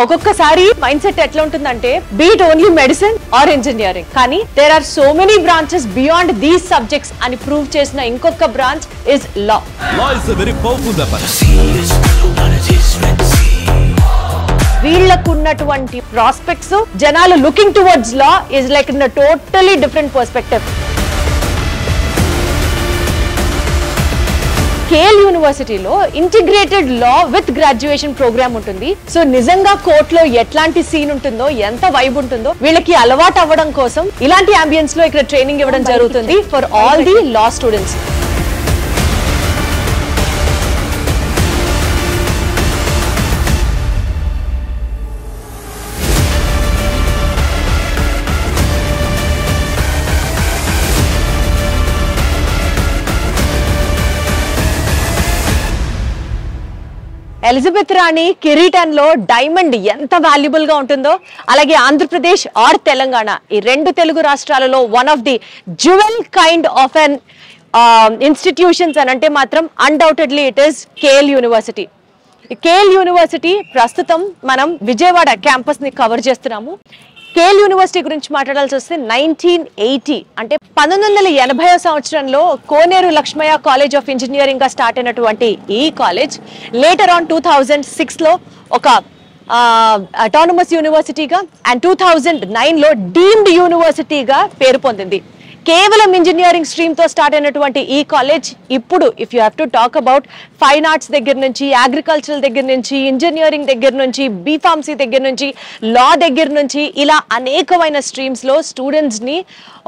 ఒక్కొక్కసారి mind set ఎట్లా ఉంటుందంటే be it only medicine or engineering, కానీ there are so many branches beyond these subjects అని ప్రూవ్ చేసిన ఇంకొక branch is law. Law is a very powerful weapon. వీళ్ళకున్నటువంటి prospects, జనాలు looking towards law is like in a totally different perspective. KL యూనివర్సిటీలో integrated law with graduation programme ఉంటుంది. So నిజంగా కోర్టులో ఎట్లాంటి సీన్ ఉంటుందో, ఎంత వైబ్ ఉంటుందో వీళ్ళకి అలవాటు అవ్వడం కోసం ఇలాంటి అంబియన్స్ లో ఇక్కడ ట్రైనింగ్ ఇవ్వడం జరుగుతుంది for all the law students. Elizabeth రాణి కిరీటంలో డైమండ్ ఎంత వాల్యుబుల్ గా ఉంటుందో, అలాగే ఆంధ్రప్రదేశ్ ఆర్ తెలంగాణ ఈ రెండు తెలుగు రాష్ట్రాలలో one of the jewel kind of an institutions అని అంటే మాత్రం undoubtedly it is KL university. KL university ప్రస్తుతం మనం విజయవాడ క్యాంపస్ ని కవర్ చేస్తున్నాము. కేఎల్ యూనివర్సిటీ గురించి మాట్లాడాల్సి వస్తే 1980 అంటే 1980వ సంవత్సరంలో Koneru Lakshmaiah college of engineering గా స్టార్ట్ అయినటువంటి ఈ కాలేజ్ లేటర్ ఆన్ 2006లో ఒక అటానమస్ యూనివర్సిటీగా అండ్ 2009లో డీమ్డ్ యూనివర్సిటీగా పేరు పొందింది. కేవలం ఇంజనీరింగ్ స్ట్రీమ్ తో స్టార్ట్ అయినటువంటి ఈ కాలేజ్ ఇప్పుడు if you have to talk about fine arts దగ్గర నుంచి, అగ్రికల్చరల్ దగ్గర నుంచి, ఇంజనీరింగ్ దగ్గర నుంచి, బీఫార్మసీ దగ్గర నుంచి, లా దగ్గర నుంచి ఇలా అనేకమైన స్ట్రీమ్స్ లో స్టూడెంట్స్ ని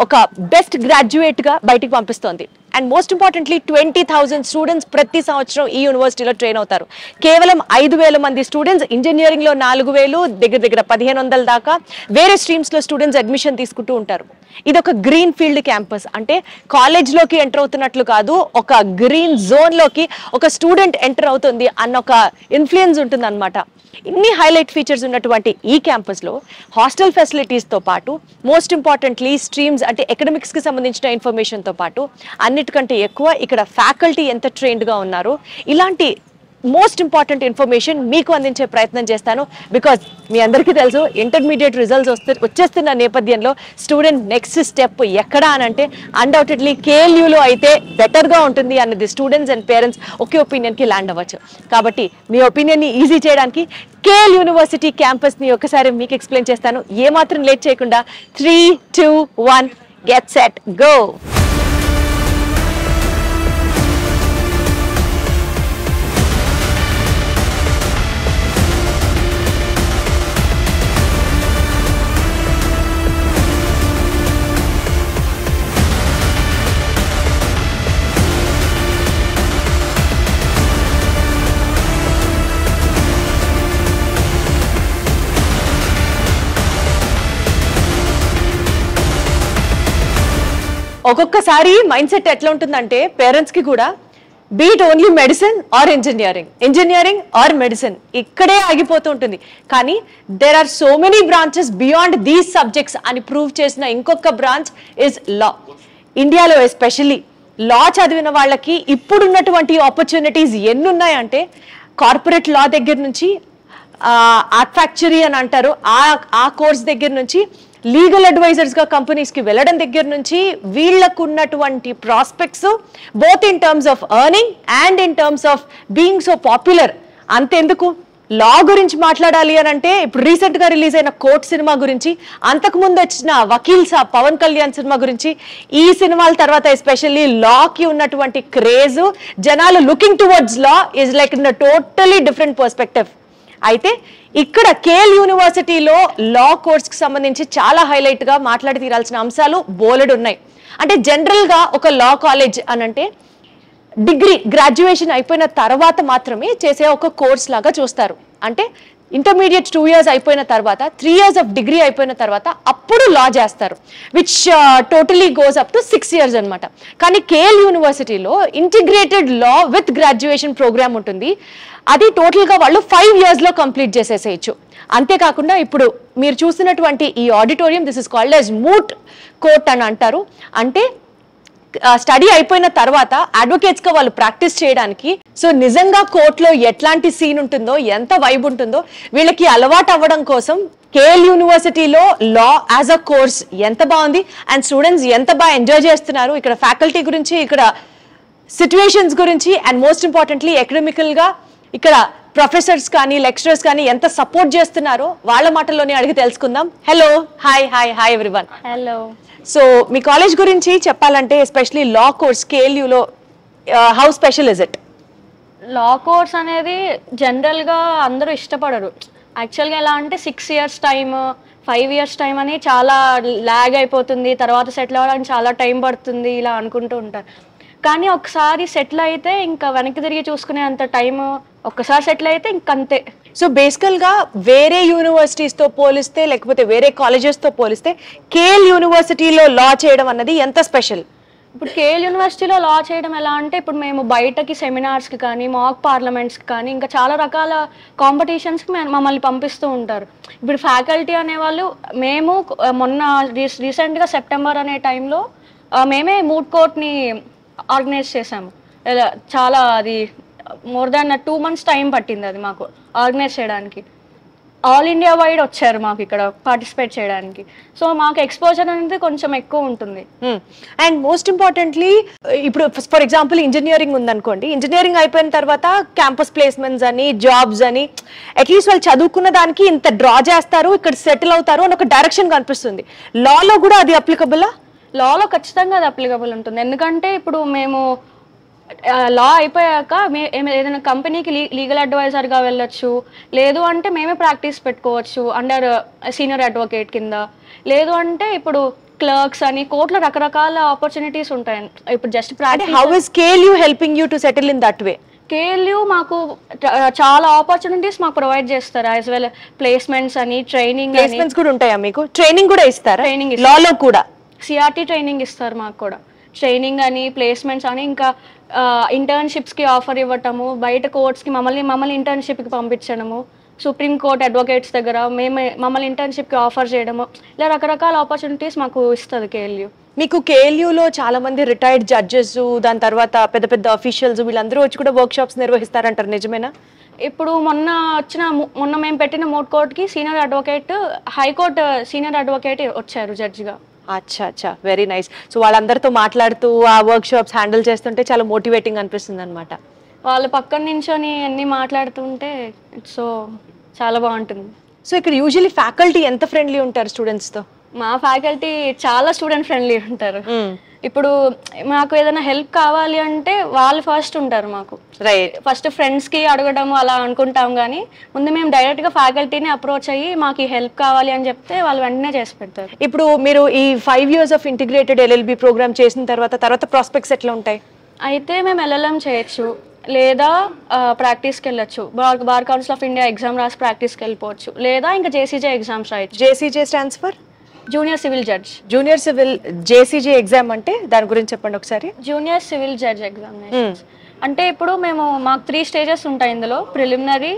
ఒక బెస్ట్ గ్రాడ్యుయేట్ గా బయటికి పంపిస్తోంది. అండ్ మోస్ట్ ఇంపార్టెంట్లీ 20,000 స్టూడెంట్స్ ప్రతి సంవత్సరం ఈ యూనివర్సిటీలో ట్రైన్ అవుతారు. కేవలం 5,000 మంది స్టూడెంట్స్, ఇంజనీరింగ్ లో 4,000, దగ్గర 1,500 దాకా వేరే స్ట్రీమ్స్ లో స్టూడెంట్స్ అడ్మిషన్ తీసుకుంటూ ఉంటారు. ఇది ఒక గ్రీన్ ఫీల్డ్ క్యాంపస్, అంటే కాలేజ్ లోకి ఎంటర్ అవుతున్నట్లు కాదు, ఒక గ్రీన్ జోన్ లోకి ఒక స్టూడెంట్ ఎంటర్ అవుతుంది అన్న ఒక ఇన్ఫ్లుయెన్స్ ఉంటుంది అనమాట. ఇన్ని హైలైట్ ఫీచర్స్ ఉన్నటువంటి ఈ క్యాంపస్ లో హాస్టల్ ఫెసిలిటీస్ తో పాటు మోస్ట్ ఇంపార్టెంట్లీ స్ట్రీమ్స్ అంటే ఎకడమిక్స్ కి సంబంధించిన ఇన్ఫర్మేషన్ తో పాటు అన్నిటికంటే ఎక్కువ ఇక్కడ ఫ్యాకల్టీ ఎంత ట్రైన్డ్ గా ఉన్నారు, ఇలాంటి మోస్ట్ ఇంపార్టెంట్ ఇన్ఫర్మేషన్ మీకు అందించే ప్రయత్నం చేస్తాను. బికాజ్ మీ అందరికీ తెలుసు ఇంటర్మీడియట్ రిజల్ట్స్ వచ్చేస్తున్న నేపథ్యంలో స్టూడెంట్ నెక్స్ట్ స్టెప్ ఎక్కడా అని అంటే అన్డౌటెడ్లీ కేఎల్యూలో అయితే బెటర్గా ఉంటుంది అన్నది స్టూడెంట్స్ అండ్ పేరెంట్స్ ఒకే ఒపీనియన్కి ల్యాండ్ అవ్వచ్చు. కాబట్టి మీ ఒపీనియన్ని ఈజీ చేయడానికి కేఎల్ యూనివర్సిటీ క్యాంపస్ని ఒకసారి మీకు ఎక్స్ప్లెయిన్ చేస్తాను. ఏమాత్రం లేట్ చేయకుండా 3, 2, 1 గెట్ సెట్ గో. ఒక్కొక్కసారి మైండ్ సెట్ ఎట్లా ఉంటుందంటే పేరెంట్స్ కి కూడా be it only medicine or engineering or medicine ఇక్కడే ఆగిపోతూ ఉంటుంది. కానీ there are so many branches beyond these subjects అని ప్రూవ్ చేసిన ఇంకొక బ్రాంచ్ ఇస్ లా. ఇండియాలో ఎస్పెషల్లీ లా చదివిన వాళ్ళకి ఇప్పుడున్నటువంటి ఆపర్చునిటీస్ ఎన్ని ఉన్నాయంటే కార్పొరేట్ లా దగ్గర నుంచి ఆర్ట్ ఫ్యాక్చరీ అని అంటారు ఆ కోర్స్ దగ్గర నుంచి, లీగల్ అడ్వైజర్స్ గా కంపెనీస్ కి వెళ్ళడం దగ్గర నుంచి వీళ్లకు ఉన్నటువంటి prospects both in terms of earning and in terms of being so popular. అంతెందుకు లా గురించి మాట్లాడాలి అని అంటే ఇప్పుడు రీసెంట్ గా రిలీజ్ అయిన కోర్ట్ సినిమా గురించి, అంతకు ముందు వచ్చిన వకీల్ సాబ్ పవన్ కళ్యాణ్ సినిమా గురించి, ఈ సినిమాల తర్వాత ఎస్పెషల్లీ లాకి ఉన్నటువంటి క్రేజ్, జనాలు looking towards law is like in totally different perspective. అయితే ఇక్కడ కేఎల్ యూనివర్సిటీలో లా కోర్స్ కి సంబంధించి చాలా హైలైట్ గా మాట్లాడి తీరాల్సిన అంశాలు బోలెడు ఉన్నాయి. అంటే జనరల్ గా ఒక లా కాలేజ్ అని అంటే డిగ్రీ గ్రాడ్యుయేషన్ అయిపోయిన తర్వాత మాత్రమే చేసే ఒక కోర్స్ లాగా చూస్తారు. అంటే ఇంటర్మీడియట్ 2 years అయిపోయిన తర్వాత 3 years ఆఫ్ డిగ్రీ అయిపోయిన తర్వాత అప్పుడు లా చేస్తారు, which totally goes up to 6 years అనమాట. కానీ కేఎల్ యూనివర్సిటీలో integrated law with graduation programme ఉంటుంది. అది టోటల్గా వాళ్ళు 5 years లో కంప్లీట్ చేసేసేయచ్చు. అంతేకాకుండా ఇప్పుడు మీరు చూస్తున్నటువంటి ఈ auditorium this is called as moot court అని అంటారు. అంటే స్టడీ అయిపోయిన తర్వాత అడ్వకేట్స్ గా వాళ్ళు ప్రాక్టీస్ చేయడానికి సో నిజంగా కోర్టులో ఎట్లాంటి సీన్ ఉంటుందో ఎంత వైబ్ ఉంటుందో వీళ్ళకి అలవాటు అవ్వడం కోసం కేఎల్ యూనివర్సిటీలో లా యాజ్ అ కోర్స్ ఎంత బాగుంది అండ్ స్టూడెంట్స్ ఎంత బాగా ఎంజాయ్ చేస్తున్నారు. ఇక్కడ ఫ్యాకల్టీ గురించి, ఇక్కడ సిచ్యువేషన్స్ గురించి అండ్ మోస్ట్ ఇంపార్టెంట్లీ ఎకడమికల్ గా ఇక్కడ ప్రొఫెసర్స్ కానీ లెక్చరర్స్ కానీ ఎంత సపోర్ట్ చేస్తున్నారో వాళ్ళ మాటల్లోనే అడిగి తెలుసుకుందాం. Hello, hi hi hi everyone. Hello. So మీ కాలేజ్ గురించి చెప్పాలంటే ఎస్పెషలీ లా కోర్స్ కేఎల్యూలో how special is it? Law course అనేది జనరల్గా అందరూ ఇష్టపడరు. యాక్చువల్గా ఎలా అంటే 6 years టైమ్ 5 years టైం అని చాలా ల్యాగ్ అయిపోతుంది, తర్వాత సెటిల్ అవ్వడానికి చాలా టైం పడుతుంది ఇలా అనుకుంటూ ఉంటారు. కానీ ఒకసారి సెటిల్ అయితే ఇంకా వెనక్కి తిరిగి చూసుకునే అంత టైం, ఒక్కసారి సెటిల్ అయితే ఇంకంతే. సో బేసికల్ గా వేరే యూనివర్సిటీస్ తో పోలిస్తే లేకపోతే వేరే కాలేజెస్ తో పోలిస్తే కేఎల్ యూనివర్సిటీలో లా చేయడం అన్నది ఎంత స్పెషల్? ఇప్పుడు కేఎల్ యూనివర్సిటీలో లా చేయడం ఎలా అంటే ఇప్పుడు మేము బయటకి సెమినార్స్కి కానీ మాక్ పార్లమెంట్స్కి కానీ ఇంకా చాలా రకాల కాంపిటీషన్స్కి మమ్మల్ని పంపిస్తూ ఉంటారు. ఇప్పుడు ఫ్యాకల్టీ అనేవాళ్ళు మేము మొన్న రీసెంట్గా సెప్టెంబర్ అనే టైంలో మేమే మూడ్ కోర్ట్ని ఆర్గనైజ్ చేసాము. చాలా అది మోర్ దాన్ 2 months టైం పట్టింది అది మాకు ఆర్గనైజ్ చేయడానికి. ఆల్ ఇండియా వైడ్ వచ్చారు మాకు ఇక్కడ పార్టిసిపేట్ చేయడానికి. సో మాకు ఎక్స్పోజర్ అనేది కొంచెం ఎక్కువ ఉంటుంది. అండ్ మోస్ట్ ఇంపార్టెంట్లీ ఇప్పుడు ఫర్ ఎగ్జాంపుల్ ఇంజనీరింగ్ ఉందనుకోండి, ఇంజనీరింగ్ అయిపోయిన తర్వాత క్యాంపస్ ప్లేస్మెంట్స్ అని జాబ్స్ అని అట్లీస్ట్ వాళ్ళు చదువుకున్న దానికి ఇంత డ్రా చేస్తారు, ఇక్కడ సెటిల్ అవుతారు అని ఒక డైరెక్షన్ కనిపిస్తుంది. లాలో కూడా అది అప్లికబులా? లాలో ఖచ్చితంగా అది అప్లికబుల్ ఉంటుంది. ఎందుకంటే ఇప్పుడు మేము లా అయిపోయాక ఏదైనా కంపెనీకి లీగల్ అడ్వైజర్గా వెళ్ళొచ్చు, లేదు అంటే మేమే ప్రాక్టీస్ పెట్టుకోవచ్చు అండర్ సీనియర్ అడ్వకేట్ కింద, లేదు అంటే ఇప్పుడు క్లర్క్స్ అని కోర్టులో రకరకాల ఆపర్చునిటీస్ ఉంటాయి. ఇప్పుడు just practice. How is KLU helping you to settle in that way? KLU మాకు చాలా ఆపర్చునిటీస్ మాకు ప్రొవైడ్ చేస్తారు, యాజ్ వెల్ ప్లేస్మెంట్స్ అని, ట్రైనింగ్. ప్లేస్మెంట్స్ కూడా ఉంటాయా మీకు? ట్రైనింగ్ కూడా ఇస్తారా? ట్రైనింగ్ లాలో కూడా సిఆర్టీ ట్రైనింగ్ ఇస్తారు మాకు కూడా. ట్రైనింగ్ అని, ప్లేస్మెంట్స్ అని, ఇంకా ఇంటర్న్షిప్స్కి ఆఫర్ ఇవ్వటము, బయట కోర్ట్స్కి మమ్మల్ని ఇంటర్న్షిప్కి పంపించడము, సుప్రీం కోర్ట్ అడ్వకేట్స్ దగ్గర మమ్మల్ని ఇంటర్న్షిప్కి ఆఫర్ చేయడము, ఇలా రకరకాల ఆపర్చునిటీస్ మాకు ఇస్తుంది కేఎల్యూ. మీకు కేఎల్యూలో చాలా మంది రిటైర్డ్ జడ్జెస్, దాని తర్వాత పెద్ద పెద్ద అఫీషియల్స్ వీళ్ళందరూ వచ్చి కూడా వర్క్ షాప్స్ నిర్వహిస్తారంటారు, నిజమేనా? ఇప్పుడు మొన్న మేము పెట్టిన మూడ్ కోర్ట్కి senior advocate, high court senior advocate వచ్చారు జడ్జిగా. అచ్చా అచ్చా, వెరీ నైస్. సో వాళ్ళందరితో మాట్లాడుతూ ఆ వర్క్ షాప్స్ హ్యాండిల్ చేస్తుంటే చాలా మోటివేటింగ్ అనిపిస్తుంది అనమాట. వాళ్ళ పక్కన నించొని అన్ని మాట్లాడుతుంటే సో చాలా బాగుంటుంది. సో ఇక్కడ యూజువల్లీ ఫ్యాకల్టీ ఎంత ఫ్రెండ్లీ ఉంటారు స్టూడెంట్స్తో? మా ఫ్యాకల్టీ చాలా స్టూడెంట్ ఫ్రెండ్లీ ఉంటారు. ఇప్పుడు మాకు ఏదైనా హెల్ప్ కావాలి అంటే వాళ్ళు ఫస్ట్ ఉంటారు మాకు. రైట్. ఫస్ట్ ఫ్రెండ్స్కి అడగడం అలా అనుకుంటాం, కానీ ముందు మేము డైరెక్ట్గా ఫ్యాకల్టీని అప్రోచ్ అయ్యి మాకు ఈ హెల్ప్ కావాలి అని చెప్తే వాళ్ళు వెంటనే చేసి పెడతారు. ఇప్పుడు మీరు ఈ 5 years of integrated LLB programme చేసిన తర్వాత ప్రాస్పెక్ట్స్ ఎట్లా ఉంటాయి? అయితే మేము ఎల్ఎల్ఎం చేయొచ్చు, లేదా ప్రాక్టీస్కి వెళ్ళొచ్చు, bar council of India exam రాసి ప్రాక్టీస్కి వెళ్ళిపోవచ్చు, లేదా ఇంకా జేసీజే ఎగ్జామ్స్ రాయొచ్చు. JCJ stands for junior civil judge. Junior civil JCJ exam అంటే దాని గురించి చెప్పండి ఒకసారి. జూనియర్ సివిల్ జడ్జ్ ఎగ్జామినేషన్స్ అంటే ఇప్పుడు మాకు 3 stages ఉంటాయి ఇందులో. ప్రిలిమినరీ,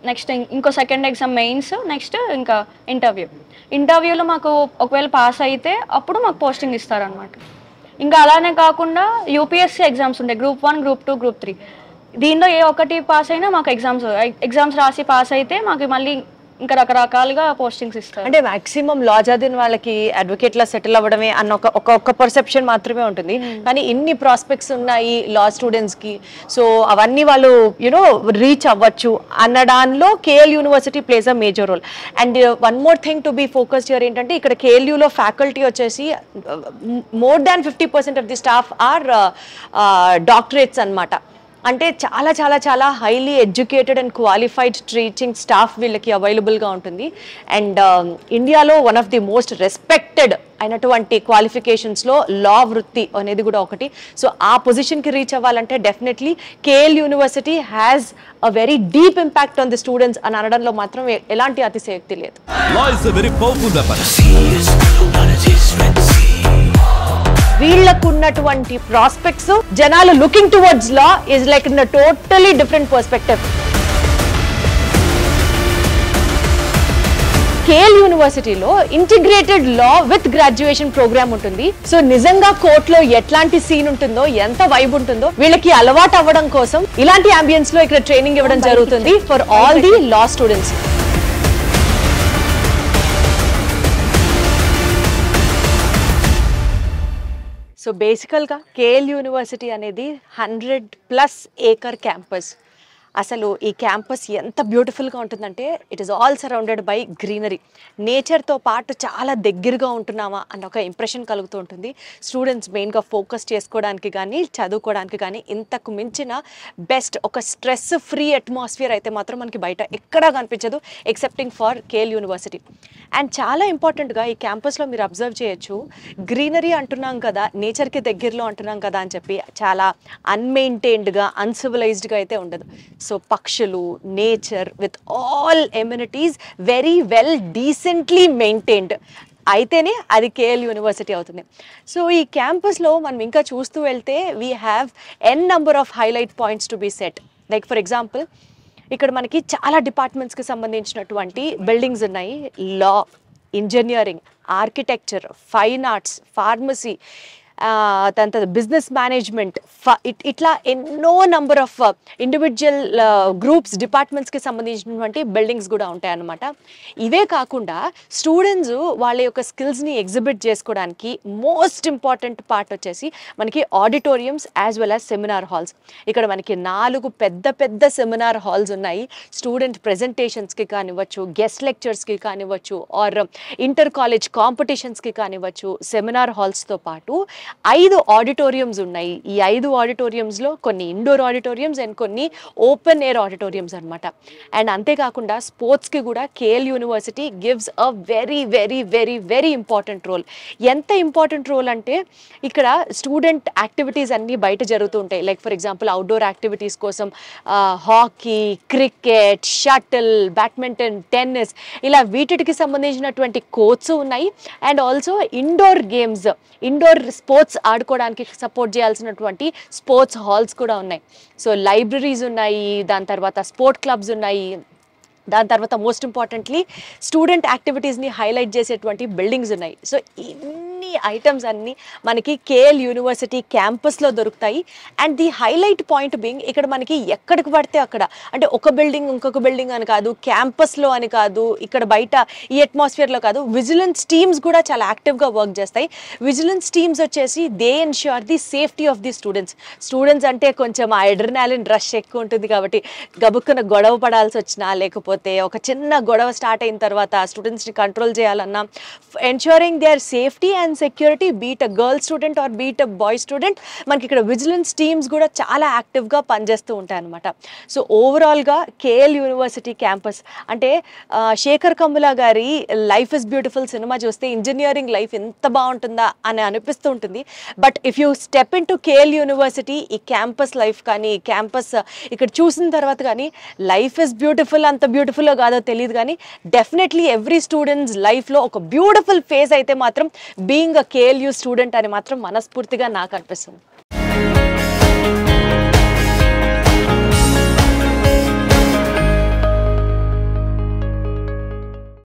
నెక్స్ట్ ఇంకో సెకండ్ ఎగ్జామ్ మెయిన్స్, నెక్స్ట్ ఇంకా ఇంటర్వ్యూలో మాకు ఒకవేళ పాస్ అయితే అప్పుడు మాకు పోస్టింగ్ ఇస్తారనమాట. ఇంకా అలానే కాకుండా యూపీఎస్సీ ఎగ్జామ్స్ ఉంటాయి, Group 1, Group 2, Group 3. దీనిలో ఏ ఒక్కటి పాస్ అయినా మాకు ఎగ్జామ్స్ రాసి పాస్ అయితే మాకు మళ్ళీ ఇంకా రకరకాలుగా పోస్టింగ్స్ ఇస్తారు. అంటే మాక్సిమం లా చదివిన వాళ్ళకి అడ్వకేట్ లా సెటిల్ అవ్వడమే అన్న ఒక పర్సెప్షన్ మాత్రమే ఉంటుంది, కానీ ఇన్ని ప్రాస్పెక్ట్స్ ఉన్నాయి లా స్టూడెంట్స్ కి, సో అవన్నీ వాళ్ళు రీచ్ అవ్వచ్చు అన్న దానిలో KL university plays a major role. And one more thing to be focused here ఏంటంటే ఇక్కడ కేఎల్యూలో ఫ్యాకల్టీ వచ్చేసి more than 50% of the staff are doctorates అన్నమాట. అంటే చాలా చాలా చాలా highly educated and qualified teaching staff వీళ్ళకి అవైలబుల్గా ఉంటుంది. అండ్ ఇండియాలో one of the most respected అయినటువంటి క్వాలిఫికేషన్స్లో లా వృత్తి అనేది కూడా ఒకటి. సో ఆ పొజిషన్కి రీచ్ అవ్వాలంటే definitely KL university has a very deep impact on the students అని అనడంలో మాత్రం ఎలాంటి అతిశయోక్తి లేదు. వీళ్ళకున్నటువంటి ప్రాస్పెక్ట్స్, జనాలు looking towards law is like in a totally different perspective. KL యూనివర్సిటీలో integrated law with graduation programme ఉంటుంది. సో నిజంగా కోర్టులో ఎట్లాంటి సీన్ ఉంటుందో, ఎంత వైబ్ ఉంటుందో వీళ్ళకి అలవాటు అవ్వడం కోసం ఇలాంటి అంబియన్స్ లో ఇక్కడ ట్రైనింగ్ ఇవ్వడం జరుగుతుంది for all the law students. So బేసికల్గా కేఎల్ యూనివర్సిటీ అనేది 100+ ఏకర్ క్యాంపస్. అసలు ఈ క్యాంపస్ ఎంత బ్యూటిఫుల్గా ఉంటుందంటే it is all surrounded by greenery. నేచర్తో పాటు చాలా దగ్గరగా ఉంటున్నామా అన్న ఒక ఇంప్రెషన్ కలుగుతూ ఉంటుంది. స్టూడెంట్స్ మెయిన్గా ఫోకస్ చేసుకోవడానికి కానీ చదువుకోవడానికి కానీ ఇంతకు మించిన బెస్ట్ ఒక స్ట్రెస్ ఫ్రీ అట్మాస్ఫియర్ అయితే మాత్రం మనకి బయట ఎక్కడా కనిపించదు excepting for KL university. And చాలా ఇంపార్టెంట్గా ఈ క్యాంపస్లో మీరు అబ్జర్వ్ చేయొచ్చు, గ్రీనరీ అంటున్నాం కదా, నేచర్కి దగ్గరలో అంటున్నాం కదా అని చెప్పి చాలా అన్మెయింటైన్డ్గా అన్సివిలైజ్డ్గా అయితే ఉండదు. సో పక్షులు, nature with all amenities very well decently maintained అయితేనే అది కేఎల్ యూనివర్సిటీ అవుతుంది. సో ఈ క్యాంపస్లో మనం ఇంకా చూస్తూ వెళ్తే we have an number of highlight points to be set. Like for example ఇక్కడ మనకి చాలా డిపార్ట్మెంట్స్కి సంబంధించినటువంటి బిల్డింగ్స్ ఉన్నాయి. Law, engineering, architecture, fine arts, pharmacy, దాని తర్వాత బిజినెస్ మేనేజ్మెంట్, ఇట్లా ఎన్నో నంబర్ ఆఫ్ ఇండివిజువల్ గ్రూప్స్ డిపార్ట్మెంట్స్కి సంబంధించినటువంటి బిల్డింగ్స్ కూడా ఉంటాయన్నమాట. ఇవే కాకుండా స్టూడెంట్స్ వాళ్ళ యొక్క స్కిల్స్ని ఎగ్జిబిట్ చేసుకోవడానికి మోస్ట్ ఇంపార్టెంట్ పార్ట్ వచ్చేసి మనకి auditoriums as well as seminar halls. ఇక్కడ మనకి 4 పెద్ద సెమినార్ హాల్స్ ఉన్నాయి. స్టూడెంట్ ప్రెజెంటేషన్స్కి కానివ్వచ్చు, గెస్ట్ లెక్చర్స్కి కానివ్వచ్చు, ఆర్ ఇంటర్ కాలేజ్ కాంపిటీషన్స్కి కానివ్వచ్చు. సెమినార్ హాల్స్తో పాటు 5 ఆడిటోరియంస్ ఉన్నాయి. ఈ 5 ఆడిటోరియంస్లో కొన్ని ఇండోర్ ఆడిటోరియంస్ అండ్ కొన్ని ఓపెన్ ఎయిర్ ఆడిటోరియంస్ అనమాట. అండ్ అంతేకాకుండా స్పోర్ట్స్కి కూడా KL university gives a very very very very important role. ఎంత ఇంపార్టెంట్ రోల్ అంటే ఇక్కడ స్టూడెంట్ యాక్టివిటీస్ అన్నీ బయట జరుగుతూ ఉంటాయి. Like for example outdoor activities కోసం hockey, cricket, shuttle, badminton, tennis ఇలా వీటికి సంబంధించినటువంటి కోర్ట్స్ ఉన్నాయి. And also indoor games, indoor sports ఆడుకోవడానికి సపోర్ట్ చేయాల్సినటువంటి స్పోర్ట్స్ హాల్స్ కూడా ఉన్నాయి. సో లైబ్రరీస్ ఉన్నాయి, దాని తర్వాత స్పోర్ట్ క్లబ్స్ ఉన్నాయి, దాని తర్వాత మోస్ట్ ఇంపార్టెంట్లీ స్టూడెంట్ యాక్టివిటీస్ని హైలైట్ చేసేటువంటి బిల్డింగ్స్ ఉన్నాయి. సో ఇన్ని ఐటమ్స్ అన్నీ మనకి కేఎల్ యూనివర్సిటీ క్యాంపస్లో దొరుకుతాయి. And the highlight point being ఇక్కడ మనకి ఎక్కడికి పడితే అక్కడ, అంటే ఒక బిల్డింగ్ ఇంకొక బిల్డింగ్ అని కాదు, క్యాంపస్లో అని కాదు, ఇక్కడ బయట ఈ అట్మాస్ఫియర్లో కాదు, విజిలెన్స్ టీమ్స్ కూడా చాలా యాక్టివ్గా వర్క్ చేస్తాయి. విజిలెన్స్ టీమ్స్ వచ్చేసి they ensure the safety of the students అంటే కొంచెం ఆ అడ్రినాలిన్ రష్ ఎక్కువ ఉంటుంది కాబట్టి గబుక్కున గొడవ పడాల్సి వచ్చినా, లేకపోతే ఒక చిన్న గొడవ స్టార్ట్ అయిన తర్వాత స్టూడెంట్స్ని కంట్రోల్ చేయాలన్నా, ensuring their safety and security, be it a girl student or be it a boy student, మనకి ఇక్కడ విజిలెన్స్ టీమ్స్ కూడా చాలా యాక్టివ్గా పనిచేస్తూ ఉంటాయి అనమాట. సో ఓవరాల్గా కేఎల్ యూనివర్సిటీ క్యాంపస్ అంటే శేఖర్ కమ్ముల గారి లైఫ్ ఇస్ బ్యూటిఫుల్ సినిమా చూస్తే ఇంజనీరింగ్ లైఫ్ ఎంత బాగుంటుందా అని అనిపిస్తూ ఉంటుంది. But if you step in to KL university, ఈ క్యాంపస్ లైఫ్ కానీ, ఈ క్యాంపస్ ఇక్కడ చూసిన తర్వాత కానీ లైఫ్ ఇస్ బ్యూటిఫుల్, అంత బ్యూటిఫుల్లో కాదో తెలియదు కానీ డెఫినెట్లీ ఎవ్రీ స్టూడెంట్స్ లైఫ్లో ఒక బ్యూటిఫుల్ ఫేజ్ అయితే మాత్రం బీయింగ్ అ కేఎల్యూ స్టూడెంట్ అని మాత్రం మనస్ఫూర్తిగా నాకు అనిపిస్తుంది.